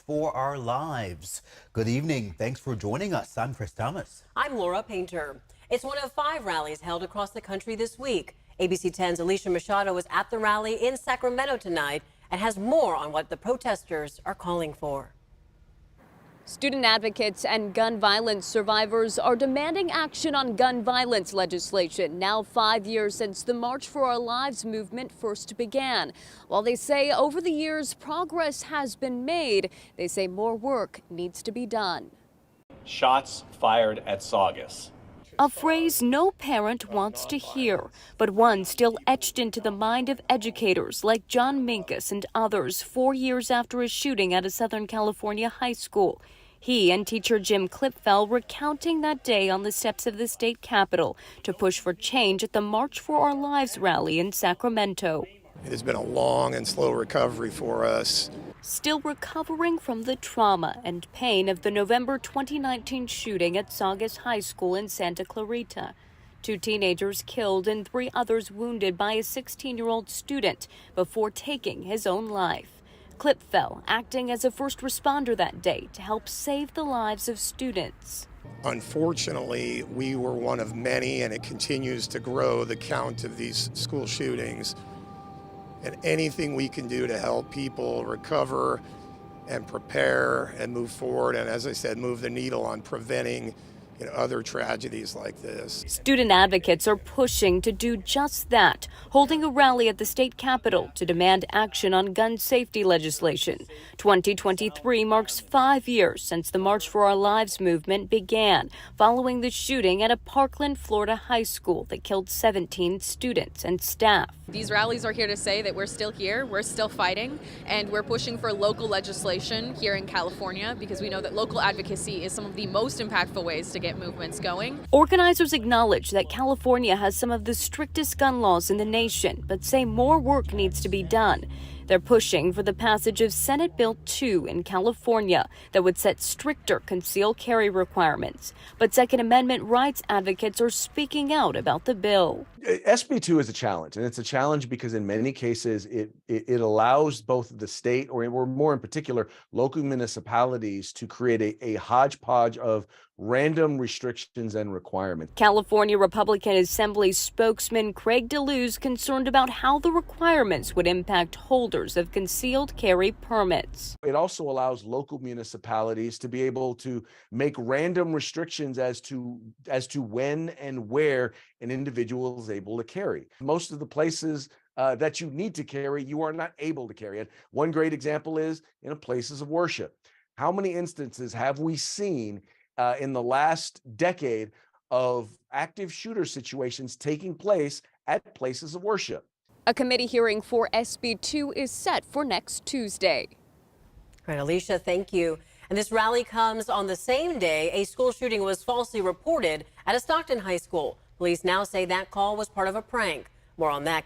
for Our Lives. Good evening. Thanks for joining us. I'm Chris Thomas. I'm Laura Painter. It's one of 5 rallies held across the country this week. ABC 10's Alicia Machado was at the rally in Sacramento tonight and has more on what the protesters are calling for. Student advocates and gun violence survivors are demanding action on gun violence legislation, now 5 years since the March for Our Lives movement first began. While they say over the years progress has been made, they say more work needs to be done. Shots fired at Saugus. A phrase no parent wants to hear, but one still etched into the mind of educators like John Minkus and others 4 years after a shooting at a Southern California high school. He and teacher Jim Klipfel recounting that day on the steps of the state capitol to push for change at the March for Our Lives rally in Sacramento. It has been a long and slow recovery for us. Still recovering from the trauma and pain of the November 2019 shooting at Saugus High School in Santa Clarita. 2 teenagers killed and 3 others wounded by a 16-year-old student before taking his own life. Klipfel acting as a first responder that day to help save the lives of students. Unfortunately, we were one of many, and it continues to grow, the count of these school shootings. And anything we can do to help people recover and prepare and move forward, and as I said, move the needle on preventing other tragedies like this. Student advocates are pushing to do just that, holding a rally at the state capitol to demand action on gun safety legislation. 2023 marks 5 years since the March for Our Lives movement began, following the shooting at a Parkland, Florida high school that killed 17 students and staff. These rallies are here to say that we're still here, we're still fighting, and we're pushing for local legislation here in California because we know that local advocacy is some of the most impactful ways to get movements going. Organizers acknowledge that California has some of the strictest gun laws in the nation, but say more work needs to be done. They're pushing for the passage of Senate Bill 2 in California that would set stricter concealed carry requirements. But Second Amendment rights advocates are speaking out about the bill. SB 2 is a challenge, and it's a challenge because in many cases it allows both the state, or more in particular, local municipalities to create a hodgepodge of random restrictions and requirements. California Republican Assembly spokesman Craig DeLuz concerned about how the requirements would impact holders of concealed carry permits. It also allows local municipalities to be able to make random restrictions as to when and where an individual is able to carry. Most of the places that you need to carry, you are not able to carry. And one great example is in places of worship. How many instances have we seen in the last decade of active shooter situations taking place at places of worship? A committee hearing for SB 2 is set for next Tuesday. Right, Alicia, thank you. And this rally comes on the same day a school shooting was falsely reported at a Stockton high school. Police now say that call was part of a prank. More on that coming